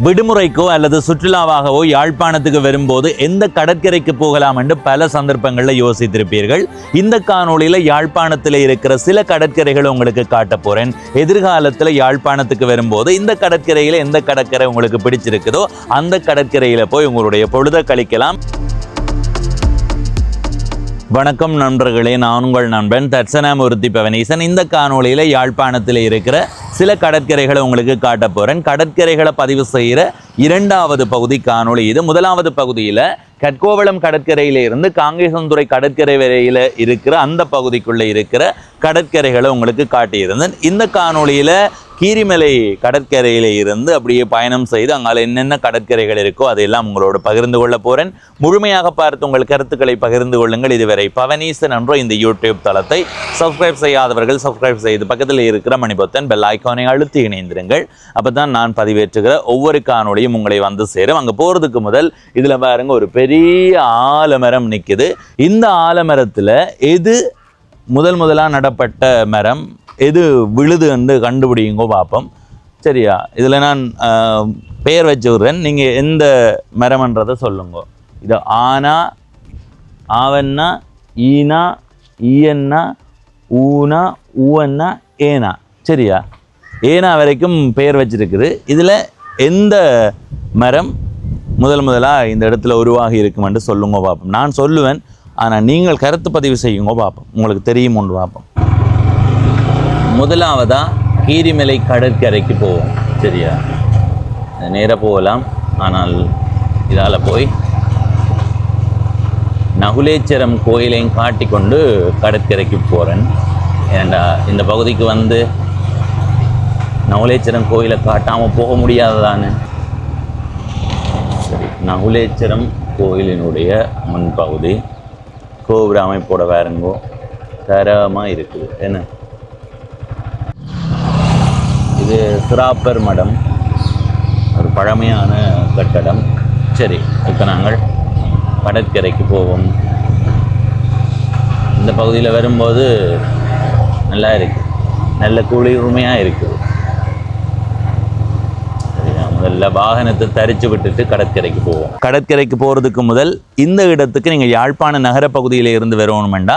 விடுமுறைக்கோ அல்லது சுற்றுலாவாகவோ யாழ்ப்பாணத்துக்கு வரும்போது எந்த கடற்கரைக்கு போகலாம் என்று பல சந்தர்ப்பங்களில் யோசித்திருப்பீர்கள். இந்த காணொளியில் யாழ்ப்பாணத்தில் இருக்கிற சில கடற்கரைகளை உங்களுக்கு காட்ட போறேன். எதிர்காலத்தில் யாழ்ப்பாணத்துக்கு வரும்போது இந்த கடற்கரையில் எந்த கடற்கரை உங்களுக்கு பிடிச்சிருக்குதோ அந்த கடற்கரையில் போய் உங்களுடைய பொழுதை கழிக்கலாம். வணக்கம் நண்பர்களே, நான் உங்கள் நண்பன் தட்சணாமூர்த்தி பவனீசன். இந்த காணொளியில் யாழ்ப்பாணத்தில் இருக்கிற சில கடற்கரைகளை உங்களுக்கு காட்ட போகிறேன். கடற்கரைகளை பதிவு செய்கிற இரண்டாவது பகுதி காணொளி இது. முதலாவது பகுதியில் கட்கோவளம் கடற்கரையில் இருந்து காங்கேசன்துறை கடற்கரை வரையில் இருக்கிற அந்த பகுதிக்குள்ளே இருக்கிற கடற்கரைகளை உங்களுக்கு காட்டியிருந்தேன். இந்த காணொளியில் கீரிமலை கடற்கரையில் இருந்து அப்படியே பயணம் செய்து அங்கால என்னென்ன கடற்கரைகள் இருக்கோ அதையெல்லாம் உங்களோடு பகிர்ந்து கொள்ள போகிறேன். முழுமையாக பார்த்து உங்கள் கருத்துக்களை பகிர்ந்து கொள்ளுங்கள். இதுவரை பவனீசன் என்ற இந்த யூடியூப் தளத்தை சப்ஸ்கிரைப் செய்யாதவர்கள் சப்ஸ்கிரைப் செய்து பக்கத்தில் இருக்கிற மணிபொத்தன் பெல் ஐக்கானை அழுத்தி இணைந்திருங்கள். அப்போ தான் நான் பதிவேற்றுகிற ஒவ்வொரு காணொளியும் உங்களை வந்து சேரும். அங்கே போகிறதுக்கு முதல் இதில் பாருங்க ஒரு பெரிய ஆலமரம் நிற்குது. இந்த ஆலமரத்தில் எது முதலாக நடப்பட்ட மரம், எது விழுது என்று கண்டுபிடிங்கோ பார்ப்போம். சரியா? இதில் நான் பெயர் வச்சு விடுறேன், நீங்கள் எந்த மரம்ன்றதை சொல்லுங்க. இது ஆனா, ஆவன்னா, ஈனா, ஈயன்னா, ஊனா, ஊவன்னா, ஏனா. சரியா? ஏனா வரைக்கும் பெயர் வச்சிருக்குது. இதில் எந்த மரம் முதலாக இந்த இடத்துல உருவாகி இருக்கும் என்று சொல்லுங்க பார்ப்போம். நான் சொல்லுவேன், ஆனால் நீங்கள் கருத்து பதிவு செய்யுங்க பார்ப்போம். உங்களுக்கு தெரியும் ஒன்று பார்ப்போம். முதலாவதாக கீரிமலை கடற்கரைக்கு போவோம். சரியா? நேராக போகலாம். ஆனால் இதால் போய் நகுலேச்சரம் கோயிலையும் காட்டிக்கொண்டு கடற்கரைக்கு போகிறேன். ஏண்டா இந்த பகுதிக்கு வந்து நகுலேச்சரம் கோயிலை காட்டாமல் போக முடியாததானே. சரி, நகுலேச்சரம் கோயிலினுடைய முன்பகுதி கோபுர அமைப்போட வேறுங்கோ தரமாக இருக்குது. என்ன இது? சிராப்பர் மடம், ஒரு பழமையான கட்டடம். சரி, இப்போ நாங்கள் கடற்கரைக்கு போவோம். இந்த பகுதியில் வரும்போது நல்லா இருக்குது, நல்ல குளிர்மையாக இருக்குது. முதல்ல வாகனத்தை தரிச்சு விட்டுட்டு கடற்கரைக்கு போவோம். கடற்கரைக்கு போகிறதுக்கு முதல் இந்த இடத்துக்கு நீங்கள் யாழ்ப்பாண நகர பகுதியில் இருந்து வரணுமெண்டா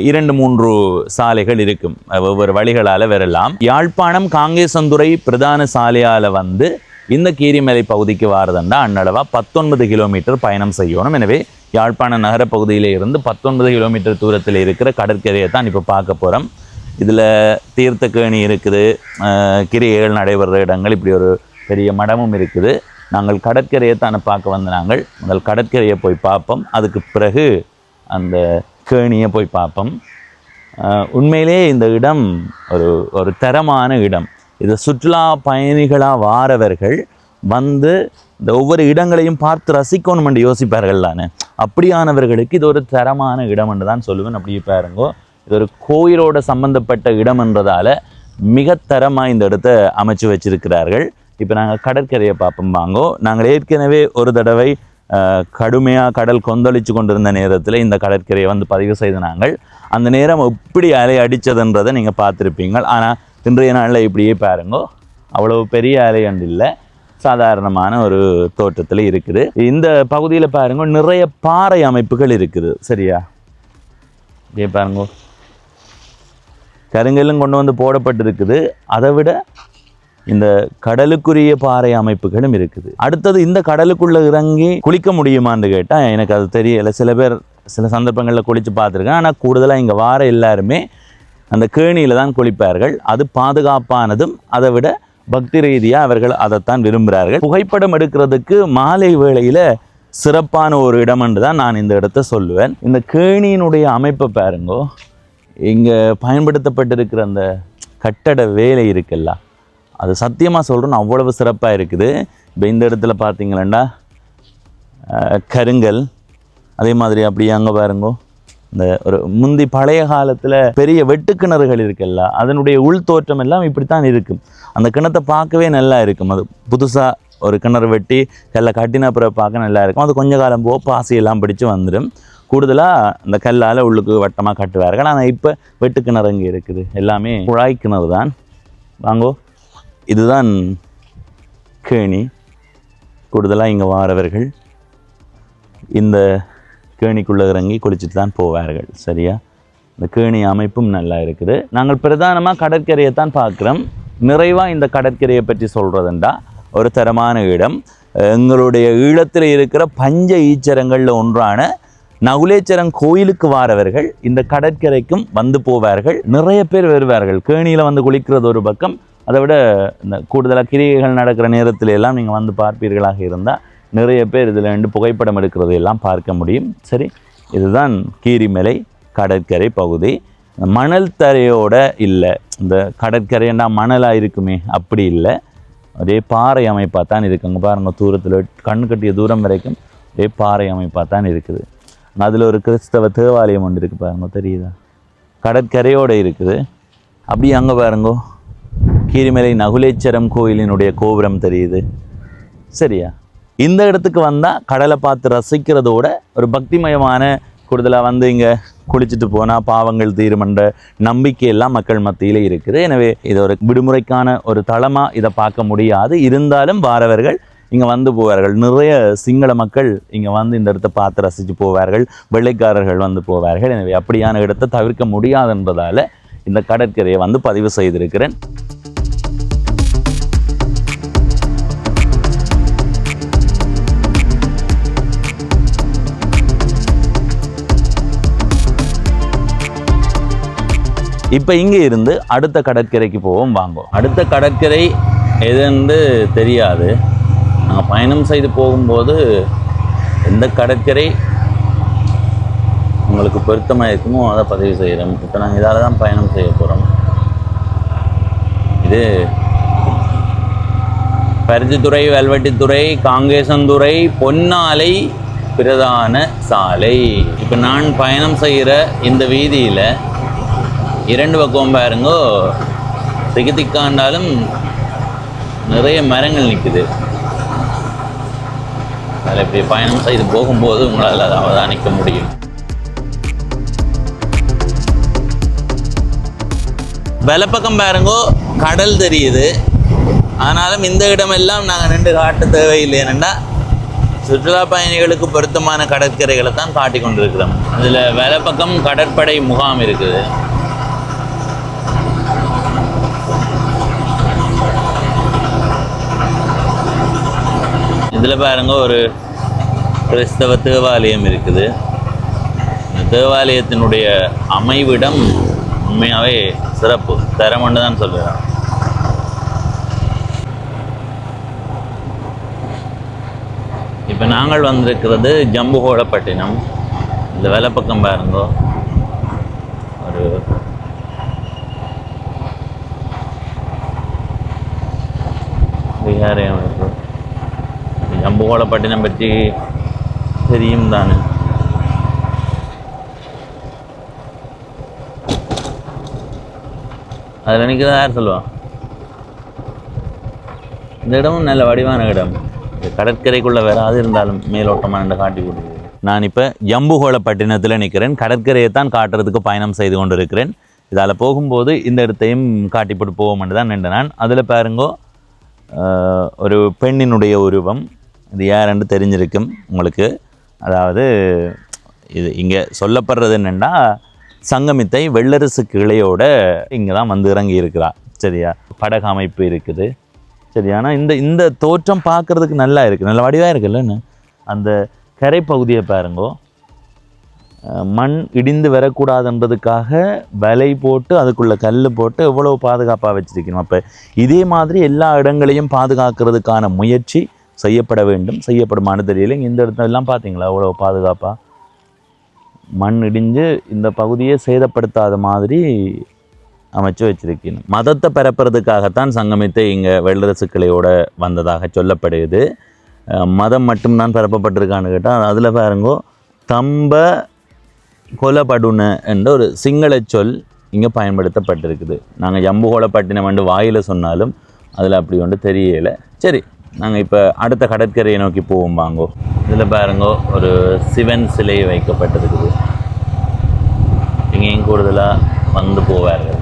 2-3 சாலைகள் இருக்கும். ஒவ்வொரு வழிகளால் வரலாம். யாழ்ப்பாணம் காங்கேசன்துறை பிரதான சாலையால் வந்து இந்த கீரிமலை பகுதிக்கு வாரதுண்டா அன்னளவா 19 கிலோமீட்டர் பயணம் செய்யணும். எனவே யாழ்ப்பாண நகர பகுதியில் இருந்து 19 கிலோமீட்டர் தூரத்தில் இருக்கிற கடற்கரையை தான் இப்போ பார்க்க போகிறோம். இதில் தீர்த்தக்கேணி இருக்குது, கிரியைகள் நடைபெறுற இடங்கள், இப்படி ஒரு பெரிய மடமும் இருக்குது. நாங்கள் கடற்கரையை தானே பார்க்க வந்த நாங்கள் முதல் கடற்கரையை போய் பார்ப்போம். அதுக்கு பிறகு அந்த கேணியை போய் பார்ப்போம். உண்மையிலே இந்த இடம் ஒரு தரமான இடம். இது சுற்றுலா பயணிகளாக வாரவர்கள் வந்து இந்த ஒவ்வொரு இடங்களையும் பார்த்து ரசிக்கணும் என்று யோசிப்பார்கள் தானே. அப்படியானவர்களுக்கு இது ஒரு தரமான இடம் என்று தான் சொல்லுவேன். அப்படி பாருங்கோ, இது ஒரு கோயிலோட சம்பந்தப்பட்ட இடம் என்றதால் மிக தரமாக இந்த இடத்த அமைச்சு வச்சிருக்கிறார்கள். இப்போ நாங்கள் கடற்கரையை பார்ப்போம் வாங்கோ. நாங்கள் ஏற்கனவே ஒரு தடவை கடுமையாக கடல் கொந்தளித்து கொண்டிருந்த நேரத்தில் இந்த கடற்கரையை வந்து பதிவு செய்த நாங்கள். அந்த நேரம் எப்படி அலை அடித்ததுன்றதை நீங்கள் பார்த்துருப்பீங்க. ஆனால் இன்றைய நாளில் இப்படியே பாருங்கோ, அவ்வளோ பெரிய அலை அண்டு இல்லை, சாதாரணமான ஒரு தோற்றத்தில் இருக்குது. இந்த பகுதியில் பாருங்க நிறைய பாறை அமைப்புகள் இருக்குது. சரியா? இப்படியே பாருங்கோ, கருங்கல்லும் கொண்டு வந்து போடப்பட்டிருக்குது. அதை விட இந்த கடலுக்குரிய பாறை அமைப்புகளும் இருக்குது. அடுத்தது இந்த கடலுக்குள்ளே இறங்கி குளிக்க முடியுமான்னு கேட்டால் எனக்கு அது தெரியலை. சில பேர் சில சந்தர்ப்பங்களில் குளித்து பார்த்துருக்கேன். ஆனால் கூடுதலாக இங்கே வார எல்லாருமே அந்த கேணியில் தான் குளிப்பார்கள். அது பாதுகாப்பானதும் அதை விட பக்தி ரீதியாக அவர்கள் அதைத்தான் விரும்புகிறார்கள். புகைப்படம் எடுக்கிறதுக்கு மாலை வேளையில் சிறப்பான ஒரு இடம் என்று தான் நான் இந்த இடத்த சொல்லுவேன். இந்த கேணியினுடைய அமைப்பை பாருங்கோ. இங்கே பயன்படுத்தப்பட்டிருக்கிற அந்த கட்டட வேலை இருக்குல்ல, அது சத்தியமாக சொல்கிறேன்னு அவ்வளவு சிறப்பாக இருக்குது. இப்போ இந்த இடத்துல பார்த்தீங்களா கருங்கல், அதே மாதிரி அப்படியே அங்கே பாருங்கோ இந்த ஒரு முந்தி பழைய காலத்தில் பெரிய வெட்டுக்கிணறுகள் இருக்குல்ல, அதனுடைய உள் தோற்றம் எல்லாம் இப்படித்தான் இருக்கும். அந்த கிணத்தை பார்க்கவே நல்லா இருக்கும். அது புதுசாக ஒரு கிணறு வெட்டி கல்லை கட்டின பிறகு பார்க்க நல்லா இருக்கும். அது கொஞ்ச காலம் போக பாசியெல்லாம் பிடிச்சி வந்துடும். கூடுதலாக அந்த கல்லால் உள்ளுக்கு வட்டமாக கட்டுவார்கள். ஆனால் இப்போ வெட்டுக்கிணறு இங்கே இருக்குது, எல்லாமே குழாய் கிணறு தான். வாங்கோ, இதுதான் கேணி. கூடுதலாக இங்கே வாரவர்கள் இந்த கேணிக்குள்ளே இறங்கி குளிச்சுட்டு தான் போவார்கள். சரியா? இந்த கேணி அமைப்பும் நல்லா இருக்குது. நாங்கள் பிரதானமாக கடற்கரையை தான் பார்க்குறோம். நிறைவாக இந்த கடற்கரையை பற்றி சொல்கிறதுண்டா ஒரு தரமான இடம். எங்களுடைய ஈழத்தில் இருக்கிற பஞ்ச ஈச்சரங்களில் ஒன்றான நகுலேச்சரம் கோயிலுக்கு வாரவர்கள் இந்த கடற்கரைக்கும் வந்து போவார்கள். நிறைய பேர் வருவார்கள். கேணியில் வந்து குளிக்கிறது ஒரு பக்கம், அதை விட இந்த கூடுதலாக கிரிகைகள் நடக்கிற நேரத்தில் எல்லாம் நீங்கள் வந்து பார்ப்பீர்களாக இருந்தால் நிறைய பேர் இதில் ரெண்டு புகைப்படம் எடுக்கிறது எல்லாம் பார்க்க முடியும். சரி, இதுதான் கீரிமலை கடற்கரை பகுதி. மணல் தரையோட இல்லை, இந்த கடற்கரைன்னா மணலாக இருக்குமே அப்படி இல்லை, அதே பாறை அமைப்பாக தான் இருக்குங்க. பாருங்கள், தூரத்தில் கண் கட்டிய தூரம் வரைக்கும் அதே பாறை அமைப்பாக தான் இருக்குது. அதில் ஒரு கிறிஸ்தவ தேவாலயம் ஒன்று இருக்குது பாருங்க, தெரியுதா? கடற்கரையோடு இருக்குது. அப்படியே அங்கே பாருங்கோ, கீரிமலை நகுலேச்சரம் கோயிலினுடைய கோபுரம் தெரியுது. சரியா? இந்த இடத்துக்கு வந்தால் கடலை பார்த்து ரசிக்கிறதோட ஒரு பக்திமயமான கூடுதலாக வந்து இங்கே குளிச்சுட்டு போனால் பாவங்கள் தீருமன்ற நம்பிக்கையெல்லாம் மக்கள் மத்தியில் இருக்குது. எனவே இது ஒரு விடுமுறைக்கான ஒரு தளமாக இதை பார்க்க முடியாது. இருந்தாலும் வாரவர்கள் இங்கே வந்து போவார்கள். நிறைய சிங்கள மக்கள் இங்கே வந்து இந்த இடத்தை பார்த்து ரசித்து போவார்கள். வெள்ளைக்காரர்கள் வந்து போவார்கள். எனவே அப்படியான இடத்தை தவிர்க்க முடியாது என்பதால் இந்த கடற்கரையை வந்து பதிவு செய்திருக்கிறேன். இப்போ இங்கே இருந்து அடுத்த கடற்கரைக்கு போவோம், வாங்குவோம். அடுத்த கடற்கரை எதுன்னு தெரியாது. நாங்கள் பயணம் செய்து போகும்போது எந்த கடற்கரை உங்களுக்கு பொருத்தமாக இருக்குமோ அதை பதிவு செய்கிறோம். இப்போ நாங்கள் இதால் தான் பயணம் செய்ய போகிறோம். இது பருத்தித்துறை, வெல்வெட்டித்துறை, காங்கேசன்துறை, பொன்னாலை பிரதான சாலை. இப்போ நான் பயணம் செய்கிற இந்த வீதியில் இரண்டு பக்கம் பாருங்கோ, திக்காண்டாலும் நிறைய மரங்கள் நிற்குது. அதில் இப்படி பயணம் செய்து போகும்போது உங்களால் அதை அவதானிக்க முடியும். வலப்பக்கம் பாருங்கோ, கடல் தெரியுது. ஆனாலும் இந்த இடமெல்லாம் நாங்கள் நின்று காட்ட தேவையில்லை. ஏனெண்டா சுற்றுலா பயணிகளுக்கு பொருத்தமான கடற்கரைகளை தான் காட்டி கொண்டிருக்கிறோம். அதில் வலப்பக்கம் கடற்படை முகாம் இருக்குது. இதில் பாருங்க, ஒரு கிறிஸ்தவ தேவாலயம் இருக்குது. இந்த தேவாலயத்தினுடைய அமைவிடம் உண்மையாகவே சிறப்பு, தரம்னு தான் சொல்லுறேன். இப்போ நாங்கள் வந்திருக்கிறது ஜம்புகோளப்பட்டினம். இந்த வலப்பக்கம் பாருங்க, ஒரு விகாரம் இருக்குது. ஜம்புகோளப்பட்டினம் பற்றி தெரியும் தானே. அதில் நிற்கிறத யார் சொல்லுவான்? இந்த இடமும் நல்ல வடிவான இடம். கடற்கரைக்குள்ளே வராது, இருந்தாலும் மேலோட்டமாக காட்டி கொடுக்குது. நான் இப்போ ஜம்புகோளப்பட்டினத்தில் நிற்கிறேன். கடற்கரையை தான் காட்டுறதுக்கு பயணம் செய்து கொண்டு இருக்கிறேன். இதால் போகும்போது இந்த இடத்தையும் காட்டிப்பட்டு போவோம்னு தான் நின்று நான். அதில் பாருங்கோ, ஒரு பெண்ணினுடைய உருவம். இது யாருன்னு தெரிஞ்சிருக்கும் உங்களுக்கு. அதாவது இது இங்கே சொல்லப்படுறது என்னென்னா, சங்கமித்தை வெள்ளரசு கிளையோட இங்கே தான் வந்து இறங்கி இருக்கிறா. சரியா? படகு அமைப்பு இருக்குது. சரி, ஆனால் இந்த தோற்றம் பார்க்குறதுக்கு நல்லா இருக்குது, நல்ல வடிவாக இருக்குல்லன்னு. அந்த கரை பகுதியை பாருங்கோ, மண் இடிந்து வரக்கூடாதுன்றதுக்காக வலை போட்டு அதுக்குள்ளே கல் போட்டு எவ்வளோ பாதுகாப்பாக வச்சுருக்கணும். அப்போ இதே மாதிரி எல்லா இடங்களையும் பாதுகாக்கிறதுக்கான முயற்சி செய்யப்பட வேண்டும். செய்யப்படுமானு தெரியல. இந்த இடத்துல எல்லாம் பார்த்தீங்களா அவ்வளோ பாதுகாப்பாக மண் இடிஞ்சு இந்த பகுதியை சேதப்படுத்தாத மாதிரி அமைச்சு வச்சிருக்கணும். மதத்தை பரப்புறதுக்காகத்தான் சங்கமித்தை இங்கே வெள்ளரசு கிளையோட வந்ததாக சொல்லப்படுது. மதம் மட்டும்தான் பரப்பப்பட்டிருக்கான்னு கேட்டால் அதில் பாருங்கோ, தம்ப கொலபடுன என்ற ஒரு சிங்கள சொல் இங்கே பயன்படுத்தப்பட்டிருக்குது. நாங்கள் ஜம்புகோளப்பட்டினம் வந்து வாயில் சொன்னாலும் அதில் அப்படி ஒன்று தெரியலை. சரி, நாங்கள் இப்போ அடுத்த கடற்கரையை நோக்கி போவோம், வாங்கோ. இதில் பாருங்கோ, ஒரு சிவன் சிலை வைக்கப்பட்டிருக்குது. இங்கேயும் கூடுதலாக வந்து போவார்கள்.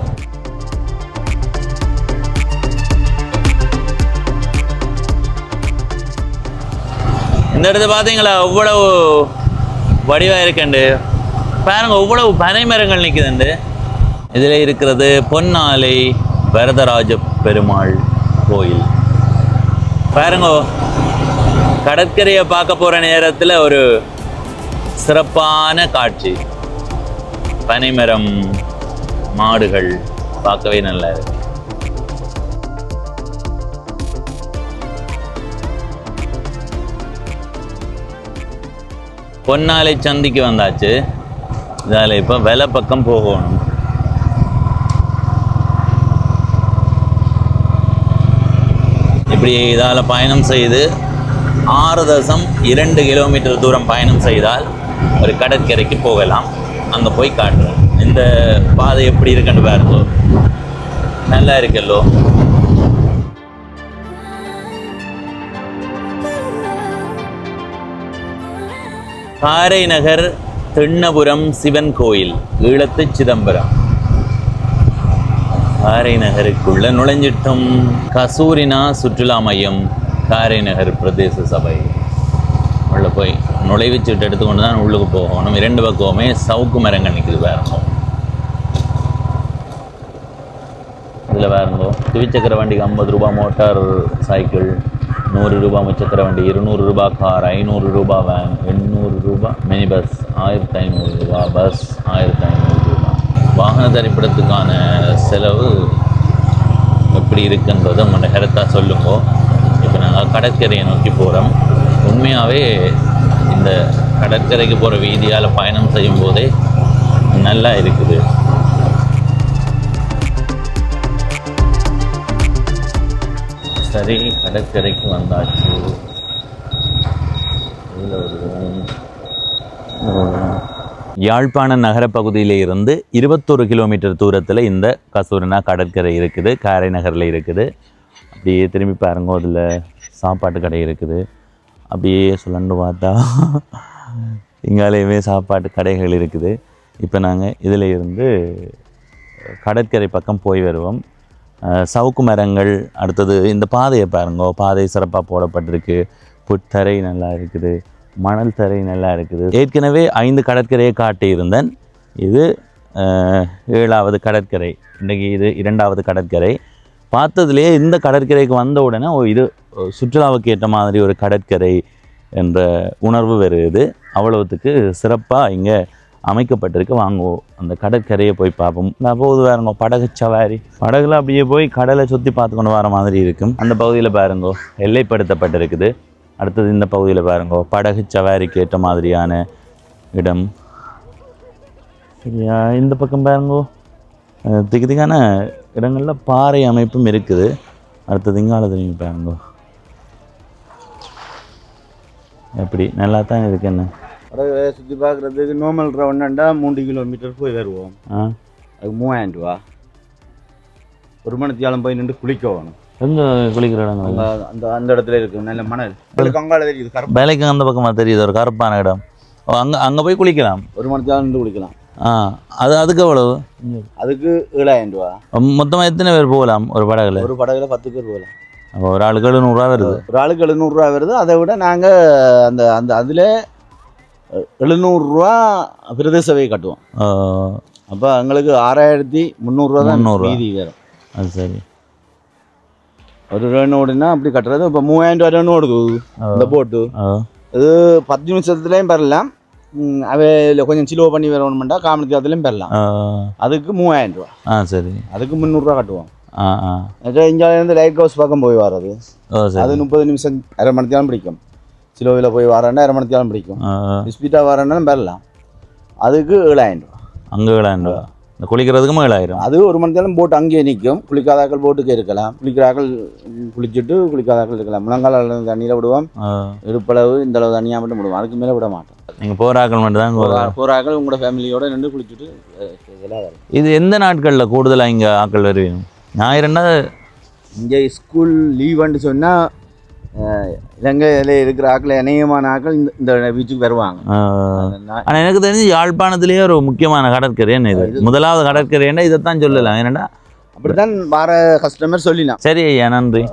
இந்த இடத்த பார்த்தீங்களா எவ்வளவு வடிவாக இருக்குண்டு பாருங்க, எவ்வளவு பனை மரங்கள் நிற்குதுண்டு. இதில் இருக்கிறது பொன்னாலை வரதராஜ பெருமாள் கோயில். பாருங்க, கடற்கரையை பார்க்க போகிற நேரத்தில் ஒரு சிறப்பான காட்சி. பனைமரம், மாடுகள் பார்க்கவே நல்லா இருக்கு. பொன்னாலை சந்திக்கு வந்தாச்சு. இதால் இப்போ வெலை பக்கம் போகணும். இப்படி இதால் பயணம் செய்து 6.2 கிலோமீட்டர் தூரம் பயணம் செய்தால் ஒரு கடற்கரைக்கு போகலாம். அங்கே போய் காட்டுறேன். இந்த பாதை எப்படி இருக்குன்னு பாருங்க, நல்லா இருக்குல்லோ. காரைநகர் திண்ணபுரம் சிவன் கோயில், ஈழத்து சிதம்பரம். காரைநகருக்குள்ள நுழைஞ்சிட்டும். கசூரினா சுற்றுலா மையம், காரைநகர் பிரதேச சபை. உள்ள போய் நுழைவுச்சீட்டு எடுத்துக்கொண்டு தான் உள்ளுக்கு போகணும். 2 பக்கமுமே சவுக்கு மரங்கள் நிற்குது பாருங்க. இதில் பாருங்க, துவிச்சக்கர வண்டிக்கு 50 ரூபா மோட்டார் சைக்கிள், 100 ரூபா முச்சக்கர வண்டி, 200 ரூபா கார், 500 ரூபா வேன், 800 ரூபா மினி பஸ், 1500 ரூபா பஸ், 1500 ரூபா. வாகன தரிப்பிடத்துக்கான செலவு எப்படி இருக்குன்றதை உங்களோட கருத்தாக சொல்லுங்க. இப்போ நாங்கள் கடற்கரையை நோக்கி போகிறோம். உண்மையாகவே இந்த கடற்கரைக்கு போகிற வீதியால் பயணம் செய்யும் போதே நல்லா இருக்குது. சரி, கடற்கரைக்கு வந்தாச்சு. யாழ்ப்பாண நகர பகுதியில் இருந்து 21 கிலோமீட்டர் தூரத்தில் இந்த கசூரினா கடற்கரை இருக்குது. காரைநகரில் இருக்குது. அப்படியே திரும்பி பாருங்க, அதில் சாப்பாட்டு கடை இருக்குது. அப்படியே சொல்லண்டு பார்த்தா இங்காலேயுமே சாப்பாட்டு கடைகள் இருக்குது. இப்போ நாங்கள் இதில் இருந்து கடற்கரை பக்கம் போய் வருவோம். சவுக்கு மரங்கள், அடுத்தது இந்த பாதையை பாருங்க, பாதை சிறப்பாக போடப்பட்டிருக்கு. புத்தரை நல்லா இருக்குது, மணல் தரை நல்லா இருக்குது. ஏற்கனவே 5 கடற்கரையை காட்டியிருந்தேன். இது 7வது கடற்கரை. இன்றைக்கி இது 2வது கடற்கரை. பார்த்ததுலேயே இந்த கடற்கரைக்கு வந்த உடனே இது சுற்றுலாவுக்கு ஏற்ற மாதிரி ஒரு கடற்கரை என்ற உணர்வு வருது. அவ்வளவுத்துக்கு சிறப்பாக இங்கே அமைக்கப்பட்டிருக்கு. வாங்குவோம், அந்த கடற்கரையை போய் பார்ப்போம். அப்போது பாருங்க, படகு சவாரி, படகுல அப்படியே போய் கடலை சுற்றி பார்த்து கொண்டு வர மாதிரி இருக்கும். அந்த பகுதியில் பாருங்கோ எல்லைப்படுத்தப்பட்டிருக்குது. அடுத்தது இந்த பகுதியில் பாருங்கோ படகு சவாரிக்கு ஏற்ற மாதிரியான இடம். சரியா, இந்த பக்கம் பாருங்கோ திகதிக்கான இடங்களில் பாறை அமைப்பும் இருக்குது. அடுத்தது இங்கால திரும்பி பாருங்கோ, எப்படி நல்லா தான் இருக்கு. என்ன படகு சுற்றி பார்க்குறதுக்கு நார்மல் ரவுண்டாண்டா 3 கிலோமீட்டர் போய் வருவோம். அதுக்கு 3000 ரூபா. ஒரு மணித்தியாலம் போய் நின்று குளிக்கணும். எங்கே குளிக்கிற இடங்கள் அந்த அந்த இடத்துல இருக்குது, நல்ல மணல். அங்கால தெரியுது, வேலைக்கு அந்த பக்கமாக தெரியுது ஒரு கருப்பான இடம். அங்கே போய் குளிக்கலாம். ஒரு மணித்தியாலம் நின்று குளிக்கலாம். அதுக்கு எவ்வளவு? அதுக்கு 7000 ரூபா. மொத்தமாக எத்தனை பேர் போகலாம் ஒரு படகுல? ஒரு படகுல 10 பேர் போகலாம். அப்போ ஒரு ஆளுக்கு 700 ரூபா வருது. ஒரு ஆளுக்கு 700 ரூபா வருது. அதை விட நாங்கள் அந்த அந்த அதில் 700 ரூபா பிரதேசவை கட்டுவோம். அப்போ எங்களுக்கு 6300 ரூபா தான் மீதி வரும். அது சரி. ஒரு ரன்னோடுனா அப்படி கட்டுறது. இப்போ 3000 ரூபா ரன்னோடு இந்த போட்டு அது 10 நிமிஷத்துலேயும் பெறலாம். அவையில் கொஞ்சம் சிலோ பண்ணி வரணுமெண்டா காமனத்தியாத்துலேயும் பெறலாம். அதுக்கு 3000 ரூபா. சரி. அதுக்கு 300 ரூபா கட்டுவோம். இங்கேருந்து லைட் ஹவுஸ் பக்கம் போய் வர்றது, அது 30 நிமிஷம், அரை மணித்தியாலும் பிடிக்கும். சிலோவில் போய் வரேன்னா அரை மணித்தியாலும் பிடிக்கும். ஸ்பீட்டாக வரேன்னாலும் பெறலாம். அதுக்கு 7000 ரூபா. அங்கே 7000 ரூபா. இந்த குளிக்கிறதுக்கும் 7000. அது ஒரு மணித்தியாலும் போட்டு அங்கேயே நிற்கும். குளிக்காதாக்கள் போட்டுக்கு இருக்கலாம், குளிக்கிறாக்கள் குளிச்சுட்டு குளிக்காதாக்கள் இருக்கலாம். முழங்கால தண்ணியில் விடுவோம். இடுப்பளவு இந்த அளவு தண்ணியாக மட்டும் விடுவோம். அதுக்கு மேலே விட மாட்டோம். நீங்கள் போராக்கள் மட்டும் தான் போராக்கள் உங்களோட ஃபேமிலியோடு நின்று குளிச்சுட்டு இதெல்லாம் வரும். இது எந்த நாட்களில் கூடுதலாக இங்கே ஆக்கள் வருவீங்க? ஞாயிறுன்னா இங்கே ஸ்கூல் லீவுன்னு சொன்னால் இலங்கையில் இருக்கிற ஆக்கள் அநேகமான ஆக்கள் இந்த பீச்சுக்கு வருவாங்க. ஆனால் எனக்கு தெரிஞ்சு யாழ்ப்பாணத்திலேயே ஒரு முக்கியமான கடற்கரை என்ன இது, முதலாவது கடற்கரைன்னா இதைத்தான் சொல்லலாம். ஏன்னா அப்படித்தான் வர கஸ்டமர் சொல்லலாம். சரி ஐயா, நன்றி.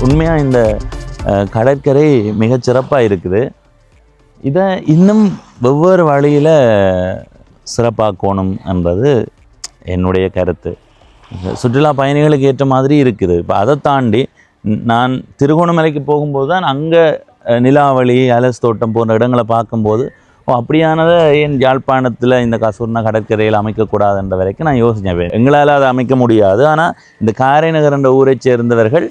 உண்மையாக இந்த கடற்கரை மிகச் சிறப்பாக இருக்குது. இதை இன்னும் வெவ்வேறு வழியில் சிறப்பாக்கணும் என்பது என்னுடைய கருத்து. சுற்றுலா பயணிகளுக்கு ஏற்ற மாதிரி இருக்குது. இப்போ அதை தாண்டி நான் திருகோணமலைக்கு போகும்போது தான் அங்கே நிலாவளி, அலஸ் தோட்டம் போன்ற இடங்களை பார்க்கும்போது அப்படியானதை ஏன் யாழ்ப்பாணத்தில் இந்த கசூர்னா கடற்கரையில் அமைக்கக்கூடாதுன்ற வரைக்கும் நான் யோசிச்சேன். எங்களால் அதை அமைக்க முடியாது. ஆனால் இந்த காரைநகர் என்ற ஊரை சேர்ந்தவர்கள்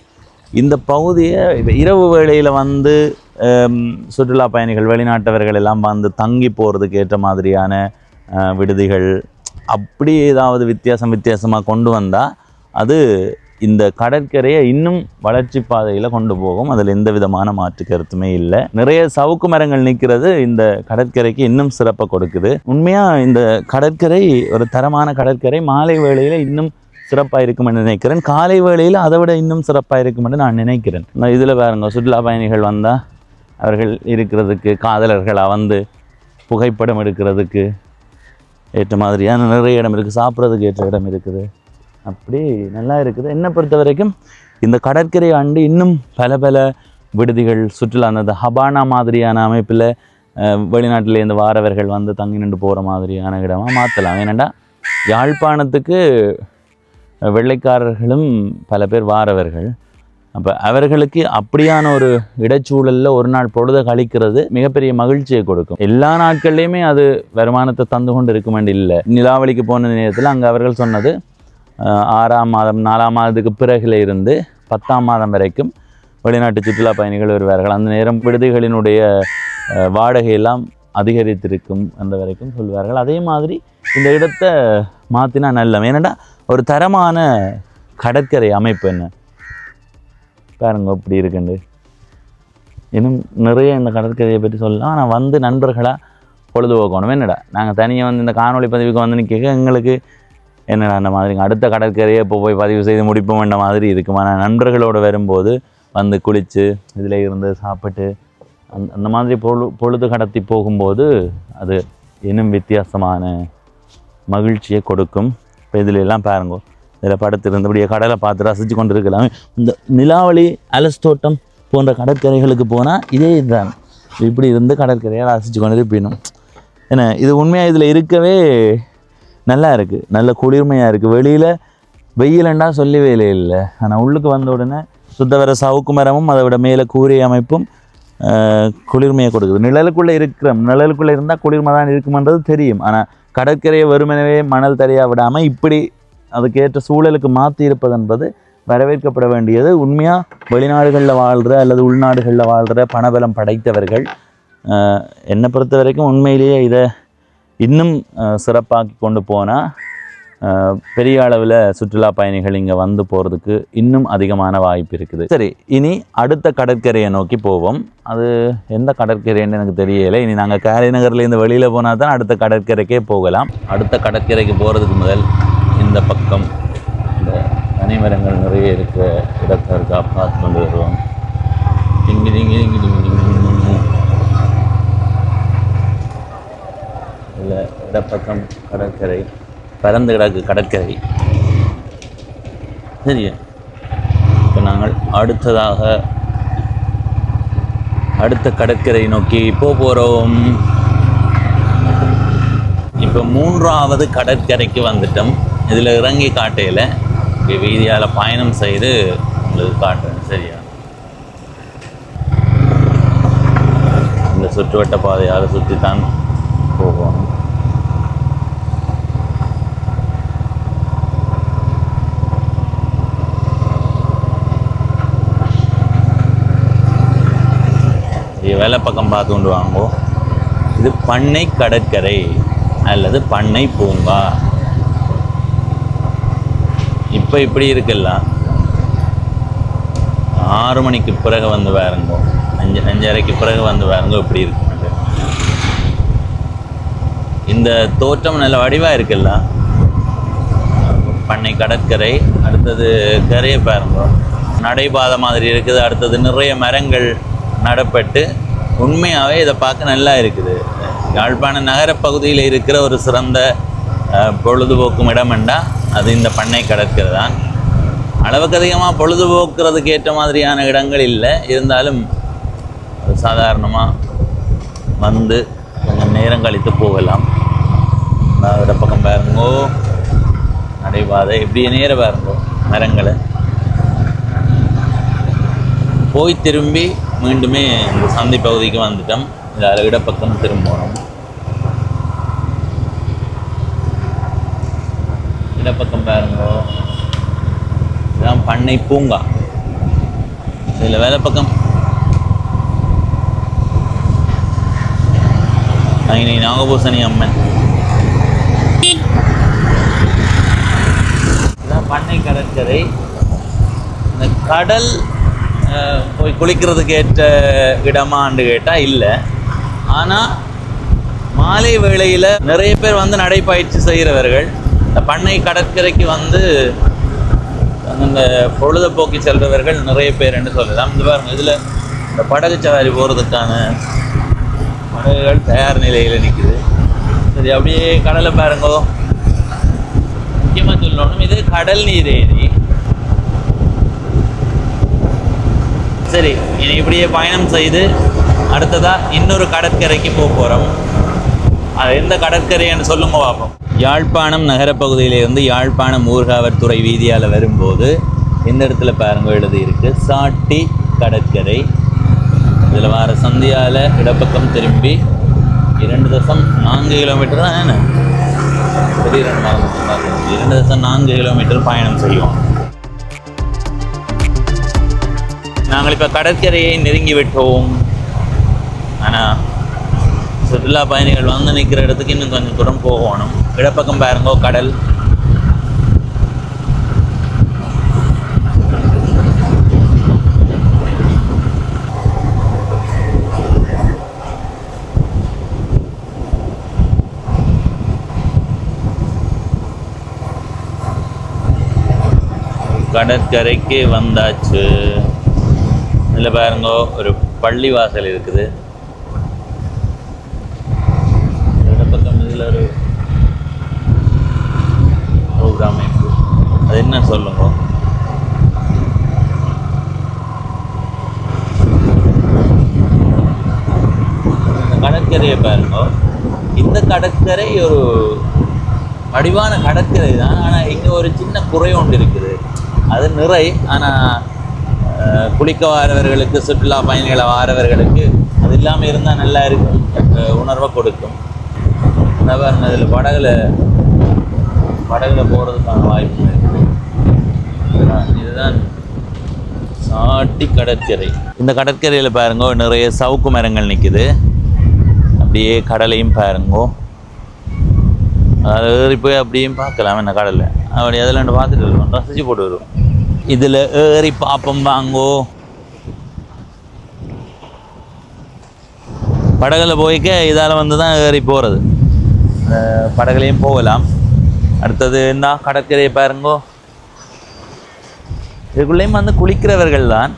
இந்த பகுதியை இப்போ இரவு வேளையில் வந்து சுற்றுலா பயணிகள் வெளிநாட்டவர்கள் எல்லாம் வந்து தங்கி போகிறதுக்கு ஏற்ற மாதிரியான விடுதிகள் அப்படி ஏதாவது வித்தியாசமாக கொண்டு வந்தால் அது இந்த கடற்கரையை இன்னும் வளர்ச்சி பாதையில் கொண்டு போகும். அதில் எந்த விதமான மாற்று கருத்துமே இல்லை. நிறைய சவுக்கு மரங்கள் நிற்கிறது இந்த கடற்கரைக்கு இன்னும் சிறப்பை கொடுக்குது. உண்மையாக இந்த கடற்கரை ஒரு தரமான கடற்கரை. மாலை வேளையில் இன்னும் சிறப்பாக இருக்குமென்னு நினைக்கிறேன். காலை வேளையில் அதை விட இன்னும் சிறப்பாக இருக்குமென்னு நான் நினைக்கிறேன். இதில் பாருங்க, சுற்றுலா பயணிகள் வந்தால் அவர்கள் இருக்கிறதுக்கு, காதலர்களாக வந்து புகைப்படம் எடுக்கிறதுக்கு ஏற்ற மாதிரியான நிறைய இடம் இருக்குது. சாப்பிட்றதுக்கு ஏற்ற இடம் இருக்குது. அப்படி நல்லா இருக்குது. என்னை பொறுத்த வரைக்கும் இந்த கடற்கரை ஆண்டு இன்னும் பல விடுதிகள், சுற்றுலா அந்த ஹபானா மாதிரியான அமைப்பில் வெளிநாட்டிலேருந்து வாரவர்கள் வந்து தங்கி நின்று போகிற மாதிரியான இடமாக மாற்றலாம். ஏனெண்டா யாழ்ப்பாணத்துக்கு வெள்ளைக்காரர்களும் பல பேர் வாரவர்கள். அப்போ அவர்களுக்கு அப்படியான ஒரு இடச்சூழலில் ஒரு நாள் பொழுதை கழிக்கிறது மிகப்பெரிய மகிழ்ச்சியை கொடுக்கும். எல்லா நாட்கள்லேயுமே அது வருமானத்தை தந்து கொண்டு இருக்குமென்று இல்லை. நிலாவளிக்கு போன நேரத்தில் அங்கே அவர்கள் சொன்னது 6ஆம் மாதம் 4ஆம் மாதத்துக்கு பிறகுல இருந்து 10ஆம் மாதம் வரைக்கும் வெளிநாட்டு சுற்றுலா பயணிகள் வருவார்கள். அந்த நேரம் விடுதிகளினுடைய வாடகையெல்லாம் அதிகரித்திருக்கும் அந்த வரைக்கும் சொல்வார்கள். அதே மாதிரி இந்த இடத்தை மாற்றினா நல்ல. ஏன்னா ஒரு தரமான கடற்கரை அமைப்பு என்ன பாருங்க இப்படி இருக்குண்டு. இன்னும் நிறைய இந்த கடற்கரையை பற்றி சொல்லலாம். ஆனால் வந்து நண்பர்களாக பொழுதுபோக்கணும். என்னடா நாங்கள் தனியாக வந்து இந்த காணொலி பதிவுக்கு வந்து நிற்க எங்களுக்கு என்னடா அந்த மாதிரி அடுத்த கடற்கரையை இப்போ போய் பதிவு செய்து முடிப்போம் என்ற மாதிரி இருக்கும். ஆனால் நண்பர்களோடு வரும்போது வந்து குளித்து இதில் இருந்து சாப்பிட்டு அந்த மாதிரி பொழுது கடத்தி போகும்போது அது இன்னும் வித்தியாசமான மகிழ்ச்சியை கொடுக்கும். இப்போ இதில் எல்லாம் பாருங்க, இதில் படுத்திருந்தபடியே கடலை பார்த்து ரசித்து கொண்டு இருக்கலாம். இந்த நிலாவளி, அலஸ் தோட்டம் போன்ற கடற்கரைகளுக்கு போனால் இதே இதுதான். இப்படி இருந்து கடற்கரையை ரசித்து கொண்டு இருப்பினும் ஏன்னா இது உண்மையாக இதில் இருக்கவே நல்லா இருக்குது. நல்ல குளிர்மையாக இருக்குது. வெளியில் வெயிலண்டா சொல்லி வேலை இல்லை. ஆனால் உள்ளுக்கு வந்த உடனே சுத்த வர சவுக்கு மரமும் அதை விட மேலே கூரை அமைப்பும் குளிர்மையை கொடுக்குது. நிழலுக்குள்ளே இருந்தால் குளிர்மை தான் இருக்குமென்றது தெரியும். ஆனால் கடற்கரையை வெறுமனவே மணல் தரையாக விடாமல் இப்படி அதுக்கேற்ற சூழலுக்கு மாற்றி இருப்பது என்பது வரவேற்கப்பட வேண்டியது. உண்மையாக வெளிநாடுகளில் வாழ்கிற அல்லது உள்நாடுகளில் வாழ்கிற பணபலம் படைத்தவர்கள் என்னை பொறுத்த வரைக்கும் உண்மையிலேயே இதை இன்னும் சிறப்பாக்கி கொண்டு போனால் பெரிய அளவில் சுற்றுலா பயணிகள் இங்கே வந்து போகிறதுக்கு இன்னும் அதிகமான வாய்ப்பு இருக்குது. சரி, இனி அடுத்த கடற்கரையை நோக்கி போவோம். அது எந்த கடற்கரைன்னு எனக்கு தெரியலை. இனி நாங்கள் காரைநகர்லேருந்து வெளியில் போனால் தான் அடுத்த கடற்கரைக்கே போகலாம். அடுத்த கடற்கரைக்கு போகிறதுக்கு முதல் இந்த பக்கம் இந்த பனைமரங்கள் நிறைய இருக்கிற இடத்திற்கா பார்த்து கொண்டு வருவோம். இல்லை இடப்பக்கம் கடற்கரை, பரந்து கிடக்கு கடற்கரை. சரி, இப்போ நாங்கள் அடுத்த கடற்கரை நோக்கி போகிறோம். இப்போ 3ஆவது கடற்கரைக்கு வந்துட்டோம். இதில் இறங்கி காட்டையில் வீதியால் பயணம் செய்து உங்களுக்கு காட்டுறேன். சரியா, இந்த சுற்றுவட்ட பாதையால் சுற்றித்தான் போவோம். வேலை பக்கம் பார்த்து கொண்டு வாங்கோ. இது பண்ணை கடற்கரை அல்லது பண்ணை பூங்கா. இப்போ இப்படி இருக்குல்ல, 6 மணிக்கு பிறகு வந்து பாருங்கோ, 5:30க்கு பிறகு வந்து பாருங்கோ இப்படி இருக்கு. இந்த தோற்றம் நல்ல வடிவாக இருக்குல்ல. பண்ணை கடற்கரை. அடுத்தது கரையை பாருங்கோ, நடைபாதை மாதிரி இருக்குது. அடுத்தது நிறைய மரங்கள் நடப்பட்டு உண்மையாகவே இதை பார்க்க நல்லா இருக்குது. யாழ்ப்பாண நகர பகுதியில் இருக்கிற ஒரு சிறந்த பொழுதுபோக்கும் இடமெண்டா அது இந்த பண்ணை கடற்கரை தான். அளவுக்கு அதிகமாக பொழுதுபோக்குறதுக்கு ஏற்ற மாதிரியான இடங்கள் இல்லை, இருந்தாலும் சாதாரணமாக வந்து கொஞ்சம் நேரம் கழித்து போகலாம். இந்த பக்கம் பாருங்கோ நடைபாதை, இப்படியே நேர பாருங்கோ மரங்களை. போய் திரும்பி மீண்டுமே இந்த சந்தை பகுதிக்கு வந்துட்டோம். இதில் இடப்பக்கம் திரும்பணும். இடப்பக்கம் பாருங்கோ, இதுதான் பண்ணை பூங்கா. இதில் வேலை பக்கம் அங்கே நாகபூசணி அம்மன். இதுதான் பண்ணை கடற்கரை. இந்த கடல் போய் குளிக்கிறதுக்கு ஏற்ற இடமான்னு கேட்டால் இல்லை. ஆனால் மாலை வேளையில் நிறைய பேர் வந்து நடைப்பயிற்சி செய்கிறவர்கள் இந்த பண்ணை கடற்கரைக்கு வந்து அந்த பொழுதுபோக்கி செல்பவர்கள் நிறைய பேர் என்று சொல்லலாம். இந்த பாருங்க, இதில் இந்த படகு சவாரி போகிறதுக்கான படகுகள் தயார் நிலையில் நிற்குது. சரி, அப்படியே கடலை பாருங்கோ. முக்கியமாக சொல்லணும், இது கடல் நீர் ஏரி. சரி, இனி இப்படியே பயணம் செய்து அடுத்ததாக இன்னொரு கடற்கரைக்கு போக போகிறோம். அது எந்த கடற்கரைன்னு சொல்லுங்க பார்ப்போம். யாழ்ப்பாணம் நகரப்பகுதியிலிருந்து யாழ்ப்பாணம் ஊர்காவற்துறை வீதியால் வரும்போது இந்த இடத்துல பாருங்க எழுதியிருக்கு சாட்டி கடற்கரை. இதில் வர சந்தியால் இடப்பக்கம் திரும்பி 2.4 கிலோமீட்டர் தான். என்ன 2.4 கிலோமீட்டர் பயணம் செய்வோம். நாங்கள் இப்போ கடற்கரையை நெருங்கி விட்டோம். ஆனால் சுற்றுலா பயணிகள் வந்து நிற்கிற இடத்துக்கு இன்னும் கொஞ்சம் தூரம் போகணும். இடப்பக்கம் பாருங்கோ கடல். கடற்கரைக்கு வந்தாச்சு. இதில் பாருங்கோ ஒரு பள்ளி வாசல் இருக்குது. பக்கம் இதில் ஒரு ப்ரோக்ராம் இருக்குது. அது என்ன சொல்லுங்க. இந்த கடற்கரையை பாருங்கோ. இந்த கடற்கரை ஒரு வடிவான கடற்கரை தான். ஆனால் இங்கே ஒரு சின்ன குறை ஒன்று இருக்குது. அது நிறை. ஆனால் குளிக்க வாரவர்களுக்கு, சுற்றுலா பயணிகளை வாரவர்களுக்கு அது இல்லாமல் இருந்தால் நல்லா இருக்கும், உணர்வை கொடுக்கும். அதில் படகுல போகிறதுக்கான வாய்ப்பு இருக்குது. இதுதான் சாட்டி கடற்கரை. இந்த கடற்கரையில் பாருங்கோ நிறைய சவுக்கு மரங்கள் நிற்குது. அப்படியே கடலையும் பாருங்கோ. அதில் ஏறி போய் அப்படியும் பார்க்கலாம். என்ன கடலை அப்படி அதில் பார்த்துட்டு வருவோம், ரசிச்சு போட்டு வருவோம். இதில் ஏறி பார்ப்போம் வாங்கோ. படகுல போய்க்க இதால் வந்து தான் ஏறி போகிறது. படகுலையும் போகலாம். அடுத்தது என்ன கடற்கரையை பாருங்கோ. இதுக்குள்ளேயும் வந்து குளிக்கிறவர்கள் தான்.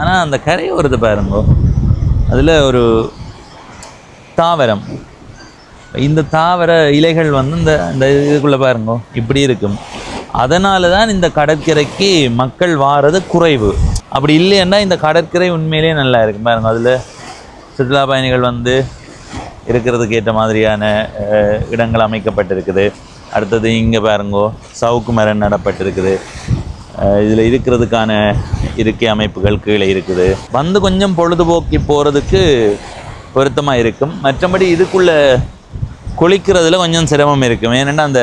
ஆனால் அந்த கரையை வருது பாருங்கோ. அதில் ஒரு தாவரம். இந்த தாவர இலைகள் வந்து இந்த இதுக்குள்ளே பாருங்கோ இப்படி இருக்கும். அதனால தான் இந்த கடற்கரைக்கு மக்கள் வாரது குறைவு. அப்படி இல்லைன்னா இந்த கடற்கரை உண்மையிலே நல்லா இருக்கும் பாருங்க. அதில் சுற்றுலா பயணிகள் வந்து இருக்கிறதுக்கு ஏற்ற மாதிரியான இடங்கள் அமைக்கப்பட்டிருக்குது. அடுத்தது இங்கே பாருங்கோ சவுக்கு மரம் நடப்பட்டிருக்குது. இதில் இருக்கிறதுக்கான இருக்கை அமைப்புகள் கீழே இருக்குது. வந்து கொஞ்சம் பொழுதுபோக்கி போகிறதுக்கு பொருத்தமாக இருக்கும். மற்றபடி இதுக்குள்ளே குளிக்கிறதுல கொஞ்சம் சிரமம் இருக்கும். ஏன்னா அந்த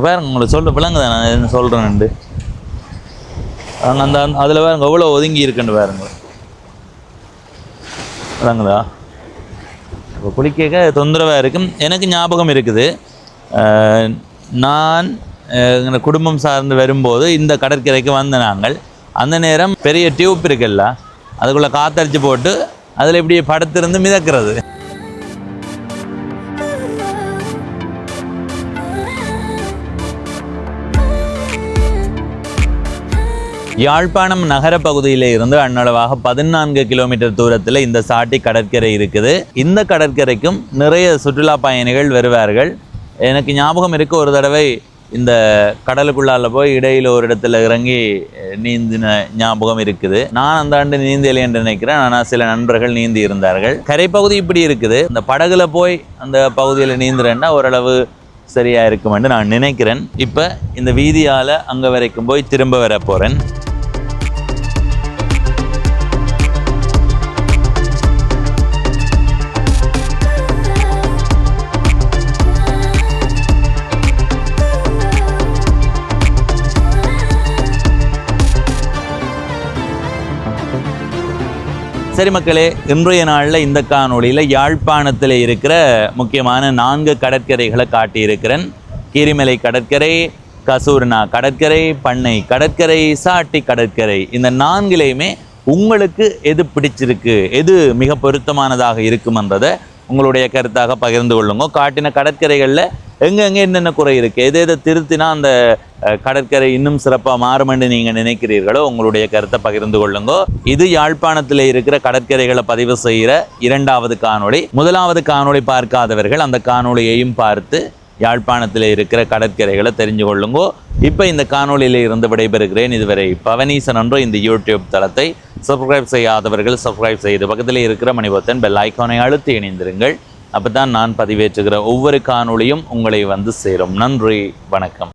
பாருங்க, உங்களுக்கு சொல்ல விளங்குதான் நான் என்ன சொல்கிறேன்ண்டு. அந்த அதில் பாருங்க எவ்வளோ ஒதுங்கி இருக்குன்னு பாருங்க, விளங்குதா? இப்போ குளிக்க தொந்தரவாக இருக்கும். எனக்கு ஞாபகம் இருக்குது, நான் எங்கள் குடும்பம் சார்ந்து வரும்போது இந்த கடற்கரைக்கு வந்த நாங்கள் அந்த நேரம் பெரிய டியூப் இருக்குல்ல, அதுக்குள்ளே காத்தடிச்சு போட்டு அதில் இப்படி படுத்திருந்து மிதக்கிறது. யாழ்ப்பாணம் நகர பகுதியில் இருந்து அன்னளவாக 14 கிலோமீட்டர் தூரத்தில் இந்த சாட்டி கடற்கரை இருக்குது. இந்த கடற்கரைக்கும் நிறைய சுற்றுலா பயணிகள் வருவார்கள். எனக்கு ஞாபகம் இருக்குது, ஒரு தடவை இந்த கடலுக்குள்ளால போய் இடையில ஒரு இடத்துல இறங்கி நீந்தின ஞாபகம் இருக்குது. நான் அந்த ஆண்டு நீந்தலை என்று நினைக்கிறேன். ஆனால் சில நண்பர்கள் நீந்தி இருந்தார்கள். கரைப்பகுதி இப்படி இருக்குது. இந்த படகுல போய் அந்த பகுதியில் நீந்துறேன்னா ஓரளவு சரியா இருக்கும் என்று நான் நினைக்கிறேன். இப்போ இந்த வீதியால் அங்கே வரைக்கும் போய் திரும்ப வர போகிறேன். சரி மக்களே, இன்றைய நாளில் இந்த காணொளியில் யாழ்ப்பாணத்தில் இருக்கிற முக்கியமான 4 கடற்கரைகளை காட்டியிருக்கிறேன். கீரிமலை கடற்கரை, கசூர்னா கடற்கரை, பண்ணை கடற்கரை, சாட்டி கடற்கரை. இந்த 4லையுமே உங்களுக்கு எது பிடிச்சிருக்கு, எது மிக பொருத்தமானதாக இருக்கும்ன்றதை உங்களுடைய கருத்தாக பகிர்ந்து கொள்ளுங்க. காட்டின கடற்கரைகளில் எங்கெங்கே என்னென்ன குறை இருக்குது, எதை திருத்தினா அந்த கடற்கரை இன்னும் சிறப்பாக மாறும் என்று நீங்கள் நினைக்கிறீர்களோ உங்களுடைய கருத்தை பகிர்ந்து கொள்ளுங்க. இது யாழ்ப்பாணத்தில் இருக்கிற கடற்கரைகளை பதிவு செய்கிற 2வது காணொளி. 1வது காணொளி பார்க்காதவர்கள் அந்த காணொளியையும் பார்த்து யாழ்ப்பாணத்தில் இருக்கிற கடற்கரைகளை தெரிஞ்சு கொள்ளுங்க. இப்போ இந்த காணொளியில் இருந்து விடைபெறுகிறேன். இதுவரை பவனீசன் என்ற இந்த யூடியூப் தளத்தை சப்ஸ்கிரைப் செய்யாதவர்கள் சப்ஸ்கிரைப் செய்து பக்கத்தில் இருக்கிற மணிபொத்தன் பெல் ஐக்கானை அழுத்தி இணைந்திருங்கள். அப்போ தான் நான் பதிவேற்றுகிற ஒவ்வொரு காணொளியும் உங்களை வந்து சேரும். நன்றி, வணக்கம்.